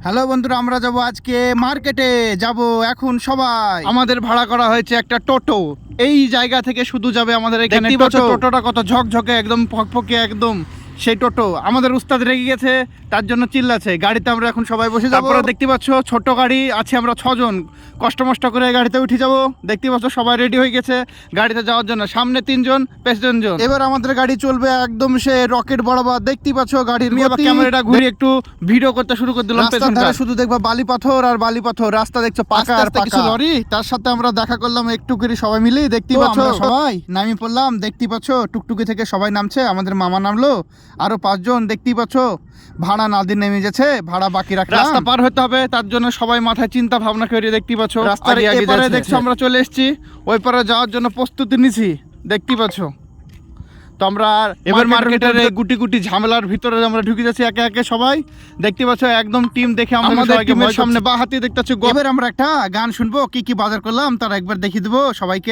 Hello বন্ধুরা, আমরা যাব আজকে মার্কেটে যাব। এখন সবাই আমাদের ভাড়া করা হয়েছে একটা টোটো। এই জায়গা থেকে শুধু যাবে আমাদের এখানে টোটোটা কত ঝকঝকে একদম ফকফকে একদম সেই টোটো। আমাদের উস্তাদ রেগে গেছে, তার জন্য চিল্লাছে। গাড়িতে আমরা এখন সবাই বসে যাবো। তারপরে দেখতে পাচ্ছ ছোট গাড়ি আছে, আমরা 6 জন কষ্ট মষ্ট করে গাড়িতে উঠে যাব। দেখতে পাচ্ছ সবাই রেডি হয়ে গেছে গাড়িতে যাওয়ার জন্য। সামনে 3 জন, পেছনে 3 জন। এবার আমাদের গাড়ি চলবে একদম সে রকেট বরাবর। দেখতে পাচ্ছ গাড়ির ক্যামেরাটা ঘুরে একটু ভিডিও করতে শুরু করে দিলাম। পেছনে শুধু দেখবা বালি পাথর আর বালি পাথর, রাস্তা দেখছো পাকা আর পাকা। কিছু লরি, তার সাথে আমরা দেখা করলাম একটু করে সবাই মিলে। দেখতে পাচ্ছ সবাই নামি পড়লাম। দেখতে পাচ্ছ টুকটুকি থেকে সবাই নামছে, আমাদের মামা নামলো, আরো 5 জন। দেখতেই পাচ্ছ ভাড়া না দিন নেমে গেছে, ভাড়া বাকি রাখলাম। রাস্তা পার হতে হবে, তার জন্য সবাই মাথায় চিন্তা ভাবনা করে। দেখতে পাচ্ছ রাস্তার এপারে দেখছো আমরা চলে এসেছি, ওই পারে যাওয়ার জন্য প্রস্তুতি নিছি। দেখতে পাচ্ছ তো আমরা এবার মার্কেটের এই গুটি গুটি ঝামেলার ভিতরে আমরা ঢুকে যাচ্ছি একে একে সবাই। দেখতে পাচ্ছ একদম টিম দেখে আমাদের টিমের সামনে বা হাতে দেখতে পাচ্ছ। এবার আমরা একটা গান শুনবো, কি কি বাজার করলাম তার একবার দেখিয়ে দেবো সবাইকে।